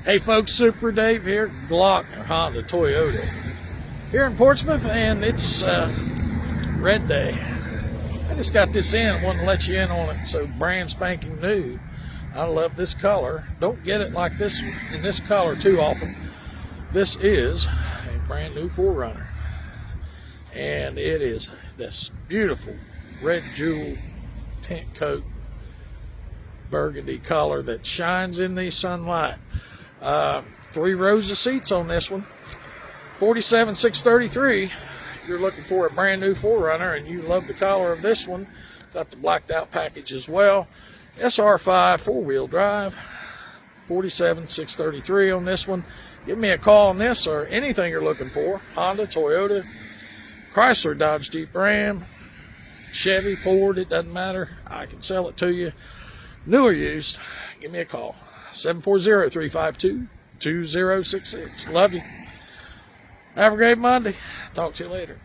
Hey folks, Super Dave here, Glock or Honda Toyota here in Portsmouth, and it's red day. I just got this in, wanted to let you in on it. So brand spanking new. I love this color. Don't get it like this in this color too often. This is a brand new 4Runner, and it is this beautiful red jewel tint coat burgundy color that shines in the sunlight. 3 rows of seats on this one. $47,633. If you're looking for a brand new 4Runner and you love the color of this one, it's got the blacked out package as well. SR5 4-wheel drive. $47,633 on this one. Give me a call on this or anything you're looking for. Honda, Toyota, Chrysler, Dodge, Jeep, Ram, Chevy, Ford, it doesn't matter. I can sell it to you. New or used, give me a call. 740-352-2066. Love you. Have a great Monday. Talk to you later.